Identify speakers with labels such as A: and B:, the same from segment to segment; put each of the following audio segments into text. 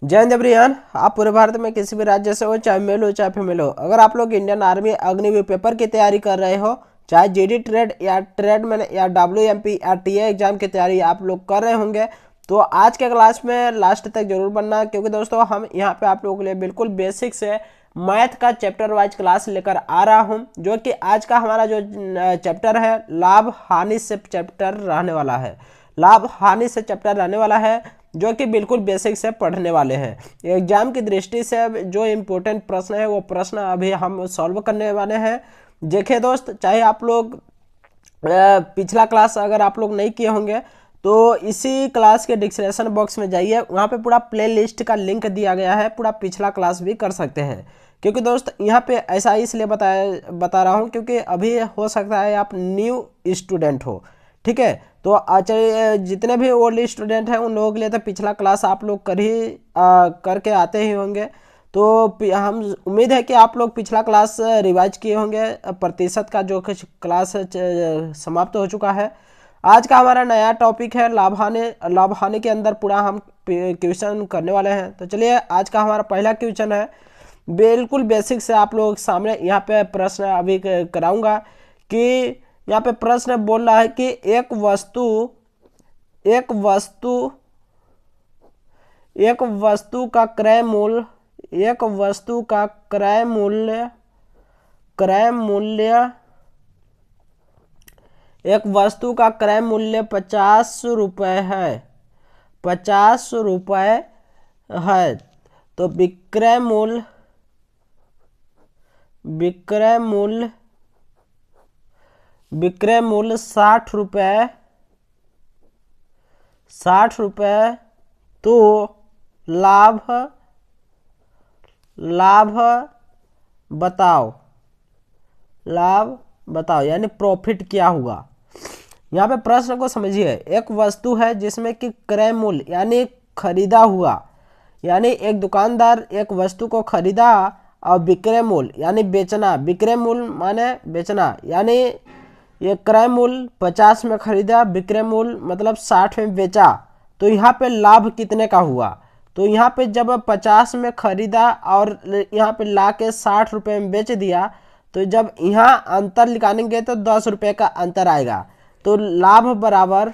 A: जय हिंद एवरीवन। आप पूरे भारत में किसी भी राज्य से हो, चाहे मेल हो चाहे फीमेल हो, अगर आप लोग इंडियन आर्मी अग्निवीर पेपर की तैयारी कर रहे हो, चाहे जीडी ट्रेड या ट्रेडमैन या डब्ल्यूएमपी या टीए एग्जाम की तैयारी आप लोग कर रहे होंगे, तो आज के क्लास में लास्ट तक जरूर बनना, क्योंकि दोस्तों हम यहाँ पे आप लोगों के लिए बिल्कुल बेसिक से मैथ का चैप्टर वाइज क्लास लेकर आ रहा हूँ। जो कि आज का हमारा जो चैप्टर है लाभ हानि से चैप्टर रहने वाला है। लाभ हानि से चैप्टर रहने वाला है, जो कि बिल्कुल बेसिक से पढ़ने वाले हैं। एग्जाम की दृष्टि से जो इम्पोर्टेंट प्रश्न है वो प्रश्न अभी हम सॉल्व करने वाले हैं। देखिए दोस्त, चाहे आप लोग पिछला क्लास अगर आप लोग नहीं किए होंगे तो इसी क्लास के डिस्क्रिप्शन बॉक्स में जाइए, वहाँ पे पूरा प्ले लिस्ट का लिंक दिया गया है, पूरा पिछला क्लास भी कर सकते हैं। क्योंकि दोस्त यहाँ पे ऐसा इसलिए बता रहा हूँ क्योंकि अभी हो सकता है आप न्यू स्टूडेंट हो, ठीक है। तो अच्छा, जितने भी ओल्ड स्टूडेंट हैं उन लोगों के लिए तो पिछला क्लास आप लोग करके आते ही होंगे। तो हम उम्मीद है कि आप लोग पिछला क्लास रिवाइज किए होंगे। प्रतिशत का जो क्लास समाप्त हो चुका है। आज का हमारा नया टॉपिक है लाभ हानि के अंदर पूरा हम क्वेश्चन करने वाले हैं। तो चलिए, आज का हमारा पहला क्वेश्चन है, बिल्कुल बेसिक से आप लोग सामने यहाँ पे प्रश्न अभी कराऊंगा। कि यहाँ पे प्रश्न बोल रहा है कि एक वस्तु का क्रय मूल्य 50 रुपये है। 50 रुपये है। तो विक्रय मूल्य 60 रुपये। 60 रुपये। तो लाभ बताओ यानी प्रॉफिट क्या हुआ। यहाँ पे प्रश्न को समझिए। एक वस्तु है जिसमें कि क्रय मूल्य यानी खरीदा हुआ, यानी एक दुकानदार एक वस्तु को खरीदा, और विक्रय मूल्य यानी बेचना। विक्रय मूल्य माने बेचना, यानी ये क्रय मूल्य 50 में खरीदा, विक्रय मूल्य मतलब 60 में बेचा। तो यहाँ पे लाभ कितने का हुआ। तो यहाँ पे जब 50 में खरीदा और यहाँ पे ला के 60 रुपये में बेच दिया, तो जब यहाँ अंतर निकालेंगे तो 10 रुपये का अंतर आएगा। तो लाभ बराबर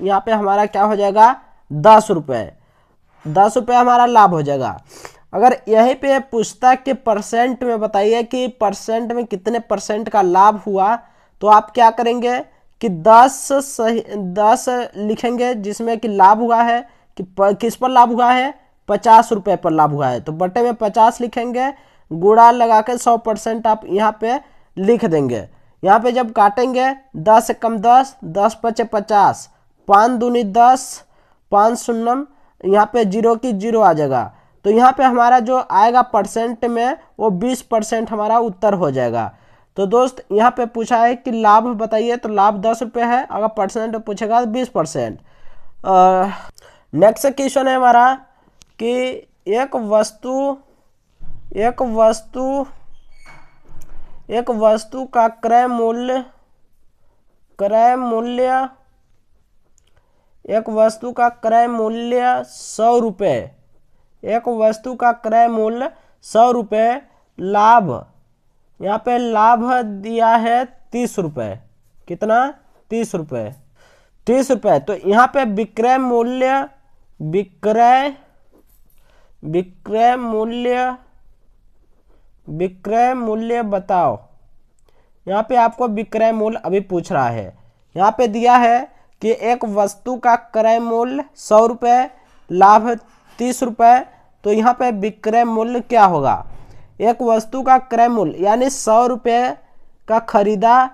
A: यहाँ पे हमारा क्या हो जाएगा, 10 रुपये। 10 रुपये हमारा लाभ हो जाएगा। अगर यहीं पे पुस्तक के परसेंट में बताइए कि परसेंट में कितने परसेंट का लाभ हुआ, तो आप क्या करेंगे कि 10 लिखेंगे, जिसमें कि लाभ हुआ है कि किस पर लाभ हुआ है, 50 रुपये पर लाभ हुआ है। तो बटे में 50 लिखेंगे, गुणा लगा के 100% आप यहाँ पे लिख देंगे। यहाँ पे जब काटेंगे 10 से कम 10, 10 पचे 50, 5 दूनी 10, 5 शून्यम, यहाँ पे 0 की 0 आ जाएगा। तो यहाँ पे हमारा जो आएगा परसेंट में वो 20% हमारा उत्तर हो जाएगा। तो दोस्त यहाँ पे पूछा है कि लाभ बताइए, तो लाभ 10 रुपये है। अगर परसेंट पूछेगा तो 20%। नेक्स्ट क्वेश्चन है हमारा कि एक वस्तु का क्रय मूल्य एक वस्तु का क्रय मूल्य 100 रुपये। एक वस्तु का क्रय मूल्य 100 रुपये। लाभ, यहाँ पे लाभ दिया है 30 रुपये। कितना, 30 रुपये। 30 रुपये। तो यहाँ पे विक्रय मूल्य बताओ। यहाँ पे आपको विक्रय मूल्य अभी पूछ रहा है। यहाँ पे दिया है कि एक वस्तु का क्रय मूल्य 100 रुपये, लाभ 30 रुपये। तो यहाँ पे विक्रय मूल्य क्या होगा, एक वस्तु का क्रय मूल्य यानी 100 रुपये का खरीदा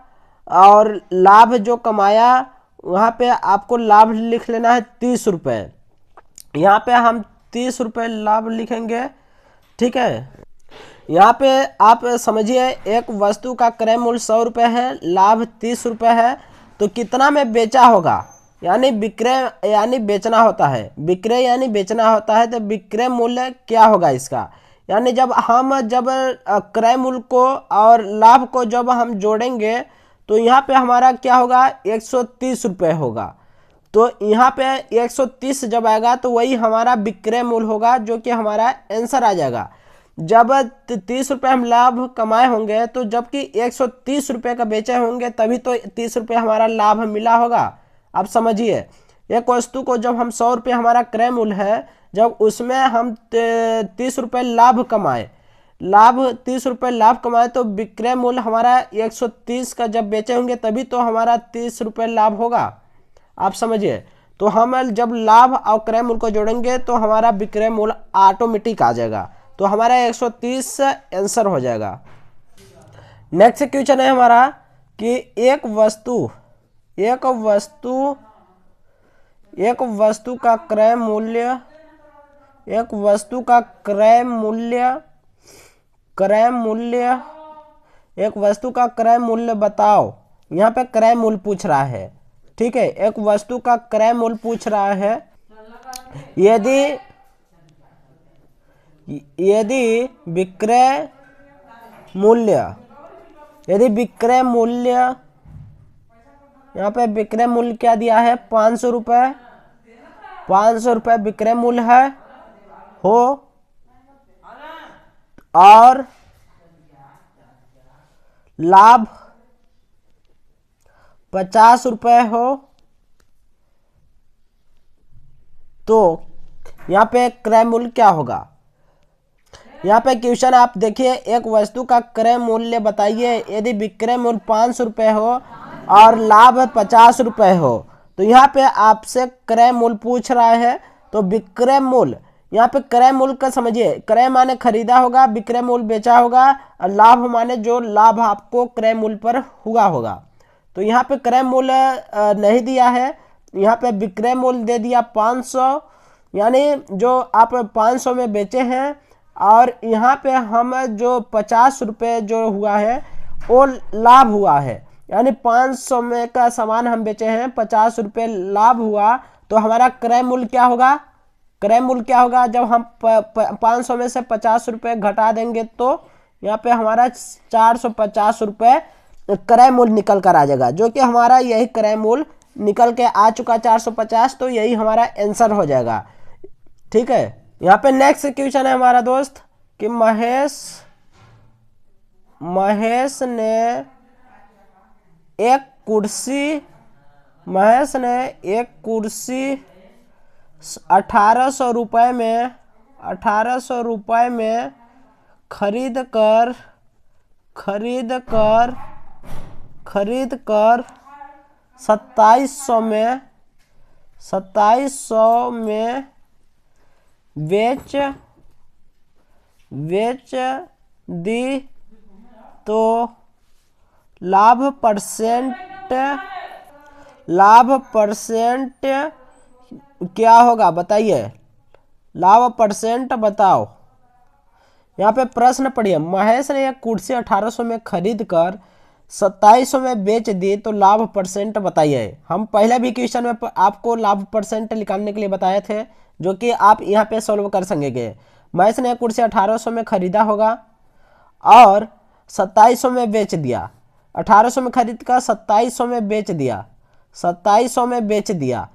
A: और लाभ जो कमाया, वहाँ पे आपको लाभ लिख लेना है 30 रुपये। यहाँ पे हम 30 रुपये लाभ लिखेंगे, ठीक है। यहाँ पे आप समझिए, एक वस्तु का क्रय मूल्य 100 रुपये है, लाभ 30 रुपये है। तो कितना में बेचा होगा, यानी विक्रय यानी बेचना होता है, विक्रय यानी बेचना होता है। तो विक्रय मूल्य क्या होगा इसका, यानी जब क्रय मूल्य को और लाभ को जब हम जोड़ेंगे तो यहाँ पे हमारा क्या होगा, 130 रुपये होगा। तो यहाँ पे 130 जब आएगा तो वही हमारा विक्रय मूल्य होगा, जो कि हमारा आंसर आ जाएगा। जब 30 रुपये हम लाभ कमाए होंगे, तो जबकि 130 रुपये का बेचे होंगे तभी तो 30 रुपये हमारा लाभ मिला होगा। आप समझिए, एक वस्तु को जब हम 100 रुपये हमारा क्रय मूल्य है, जब उसमें हम 30 रुपये लाभ कमाए, 30 रुपये लाभ कमाए, तो विक्रय मूल्य हमारा 130 का जब बेचे होंगे तभी तो हमारा 30 रुपये लाभ होगा। आप समझिए, तो हम जब लाभ और क्रय मूल्य को जोड़ेंगे तो हमारा विक्रय मूल्य ऑटोमेटिक आ जाएगा, तो हमारा 130 आंसर हो जाएगा। नेक्स्ट क्वेश्चन है हमारा कि एक वस्तु का क्रय मूल्य, एक वस्तु का क्रय मूल्य बताओ। यहाँ पे क्रय मूल्य पूछ रहा है, ठीक है, एक वस्तु का क्रय मूल्य पूछ रहा है। यदि विक्रय मूल्य यहाँ पे विक्रय मूल्य क्या दिया है, 500 रुपये, 500 रुपये विक्रय मूल्य है हो, और लाभ 50 रुपये हो, तो यहाँ पे क्रय मूल्य क्या होगा। यहाँ पे क्वेश्चन आप देखिए, एक वस्तु का क्रय मूल्य बताइए यदि विक्रय मूल्य 500 रुपये हो और लाभ 50 रुपये हो। तो यहाँ पे आपसे क्रय मूल्य पूछ रहा है, तो विक्रय मूल्य, यहाँ पे क्रय मूल्य का समझिए, क्रय माने खरीदा होगा, विक्रय मूल्य बेचा होगा, और लाभ माने जो लाभ आपको क्रय मूल्य पर हुआ होगा। तो यहाँ पे क्रय मूल्य नहीं दिया है, यहाँ पे विक्रय मूल्य दे दिया 500, यानी जो आप 500 में बेचे हैं, और यहाँ पे हम जो 50 रुपये जो हुआ है वो लाभ हुआ है, यानी 500 में का सामान हम बेचे हैं, 50 रुपये लाभ हुआ, तो हमारा क्रय मूल्य क्या होगा, जब हम 500 में से 50 रुपये घटा देंगे तो यहाँ पे हमारा 450 रुपये क्रय मूल्य निकल कर आ जाएगा, जो कि हमारा यही क्रय मूल्य निकल के आ चुका 450, तो यही हमारा आंसर हो जाएगा। ठीक है, यहाँ पे नेक्स्ट क्वेश्चन है हमारा दोस्त कि महेश ने एक कुर्सी 1800 रुपये में खरीद कर 2700 में बेच दी, तो लाभ परसेंट क्या होगा बताइए, लाभ परसेंट बताओ। यहाँ पे प्रश्न पढ़िए, महेश ने एक कुर्सी 1800 में खरीद कर 2700 में बेच दी, तो लाभ परसेंट बताइए। हम पहले भी क्वेश्चन में आपको लाभ परसेंट निकालने के लिए बताए थे, जो कि आप यहाँ पे सॉल्व कर सकेंगे। महेश ने एक कुर्सी 1800 में खरीदा होगा और 2700 में बेच दिया, 1800 में खरीद कर 2700 में बेच दिया,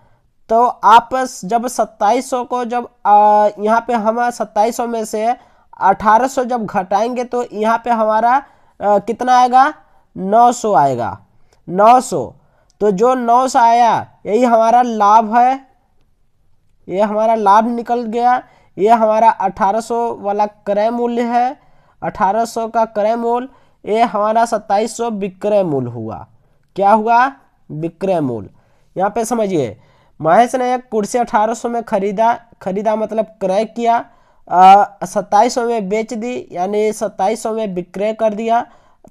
A: तो आप जब 2700 को जब यहाँ पे हम 2700 में से 1800 जब घटाएंगे तो यहाँ पे हमारा कितना आएगा, 900 आएगा, 900। तो जो 900 आया यही हमारा लाभ है, ये हमारा लाभ निकल गया। ये हमारा 1800 वाला क्रय मूल्य है, 1800 का क्रय मूल्य, ये हमारा 2700 विक्रय मूल्य हुआ। क्या हुआ, विक्रय मूल्य। यहाँ पे समझिए, महेश ने एक कुर्सी 1800 में खरीदा मतलब क्रय किया, 2700 में बेच दी, यानी 2700 में विक्रय कर दिया,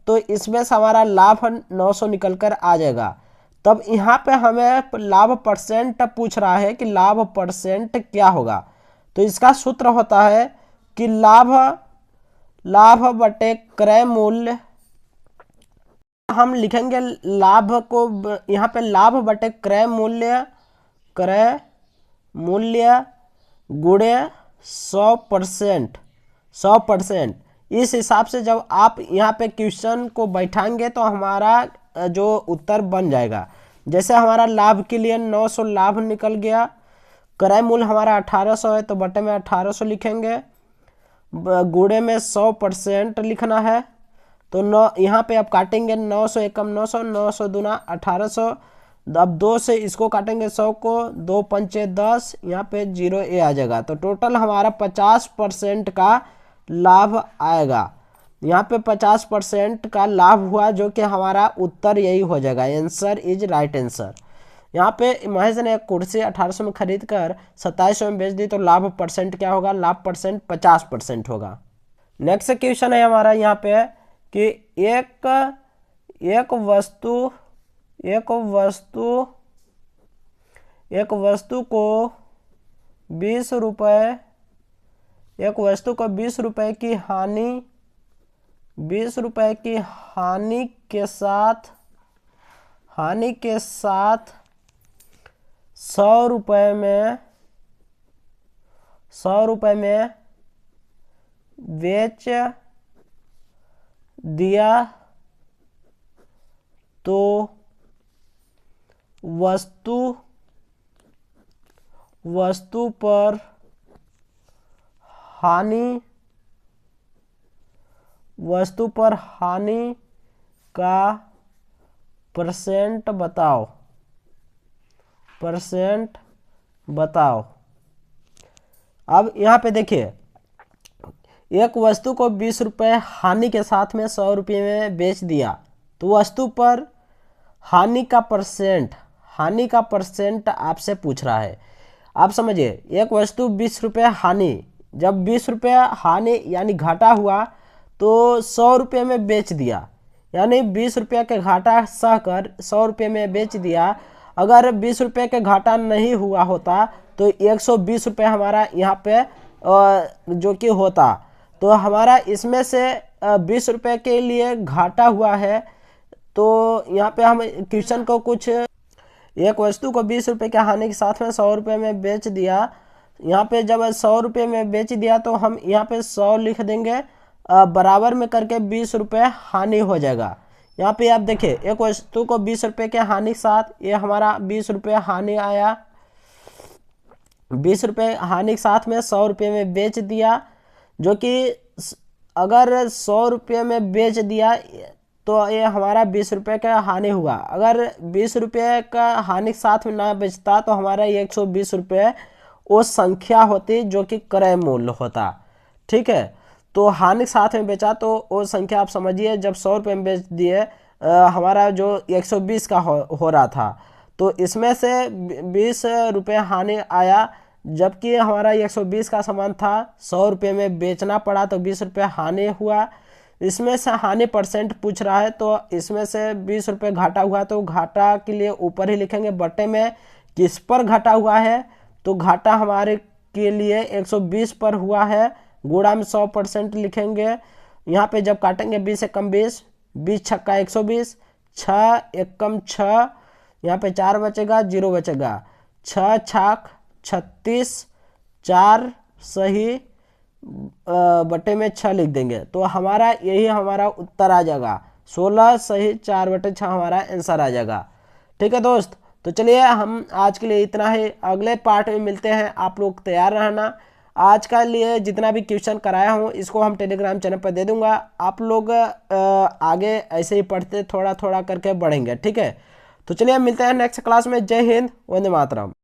A: तो इसमें से हमारा लाभ 900 निकल कर आ जाएगा। तब यहाँ पे हमें लाभ परसेंट पूछ रहा है कि लाभ परसेंट क्या होगा। तो इसका सूत्र होता है कि लाभ बटे क्रय मूल्य। हम लिखेंगे लाभ को, यहाँ पे लाभ बटे क्रय मूल्य गुणे 100%। इस हिसाब से जब आप यहाँ पे क्वेश्चन को बैठाएंगे तो हमारा जो उत्तर बन जाएगा। जैसे हमारा लाभ के लिए 900 लाभ निकल गया, क्रय मूल्य हमारा 1800 है तो बटे में 1800 लिखेंगे, गुणे में 100% लिखना है। तो 9 यहाँ पे आप काटेंगे, 900 एकम 900, 900 दूना 1800। अब 2 से इसको काटेंगे 100 को, 2 पंचे 10, यहाँ पे 0 ए आ जाएगा। तो टोटल हमारा 50% का लाभ आएगा। यहाँ पे 50% का लाभ हुआ, जो कि हमारा उत्तर यही हो जाएगा। Answer is right answer. यहाँ पे महेश ने एक कुर्सी 1800 में खरीद कर 2700 में बेच दी, तो लाभ परसेंट क्या होगा? लाभ परसेंट 50% होगा। नेक्स्ट क्वेश्चन है हमारा यहाँ पे कि एक वस्तु को 20 रुपए, एक वस्तु को 20 रुपए की हानि, 20 रुपए की हानि के साथ 100 रुपए में बेच दिया, तो वस्तु पर हानि का परसेंट बताओ। अब यहाँ पे देखिए, एक वस्तु को 20 रुपए हानि के साथ में 100 रुपये में बेच दिया, तो वस्तु पर हानि का परसेंट आपसे पूछ रहा है। आप समझिए, एक वस्तु 20 रुपये हानि, जब 20 रुपये हानि यानी घाटा हुआ, तो 100 रुपये में बेच दिया, यानी 20 रुपये के घाटा सहकर 100 रुपये में बेच दिया। अगर 20 रुपये के घाटा नहीं हुआ होता तो 120 रुपये हमारा यहाँ पे जो कि होता। तो हमारा इसमें से 20 रुपये के लिए घाटा हुआ है। तो यहाँ पे हम क्वेश्चन को कुछ, एक वस्तु को 20 रुपये के हानि के साथ में 100 रुपये में बेच दिया, यहाँ पे जब 100 रुपये में बेच दिया तो हम यहाँ पे 100 लिख देंगे, बराबर में करके 20 रुपये हानि हो जाएगा। यहाँ पे आप देखिए, एक वस्तु को 20 रुपये के हानि के साथ, ये हमारा 20 रुपये हानि आया, 20 रुपये हानि के साथ में 100 रुपये में बेच दिया, जो कि अगर 100 रुपये में बेच दिया तो ये हमारा 20 रुपये का हानि हुआ। अगर 20 रुपये का हानि के साथ में ना बेचता तो हमारा 120 रुपये वो संख्या होती जो कि क्रय मूल्य होता। ठीक है, तो हानि के साथ में बेचा तो वो संख्या आप समझिए, जब 100 रुपये में बेच दिए हमारा जो 120 का हो रहा था, तो इसमें से 20 रुपये हानि आया, जबकि हमारा 120 का सामान था, 100 रुपये में बेचना पड़ा तो 20 रुपये हानि हुआ। इसमें से हानि परसेंट पूछ रहा है, तो इसमें से 20 रुपये घाटा हुआ, तो घाटा के लिए ऊपर ही लिखेंगे, बटे में किस पर घाटा हुआ है, तो घाटा हमारे के लिए 120 पर हुआ है, गुणा में 100% लिखेंगे। यहाँ पे जब काटेंगे 20 एकम 20, 20 छक्का 120, 6 एकम 6, यहाँ पे 4 बचेगा, 0 बचेगा, 6 छाक 36, 4 सही बटे में 6 लिख देंगे, तो हमारा यही हमारा उत्तर आ जाएगा। 16 सही 4/6 हमारा आंसर आ जाएगा। ठीक है दोस्त, तो चलिए हम आज के लिए इतना ही, अगले पार्ट में मिलते हैं। आप लोग तैयार रहना। आज का लिए जितना भी क्वेश्चन कराया हूँ इसको हम टेलीग्राम चैनल पर दे दूंगा। आप लोग आगे ऐसे ही पढ़ते थोड़ा थोड़ा करके बढ़ेंगे। ठीक है, तो चलिए मिलते हैं नेक्स्ट क्लास में। जय हिंद, वंदे मातरम।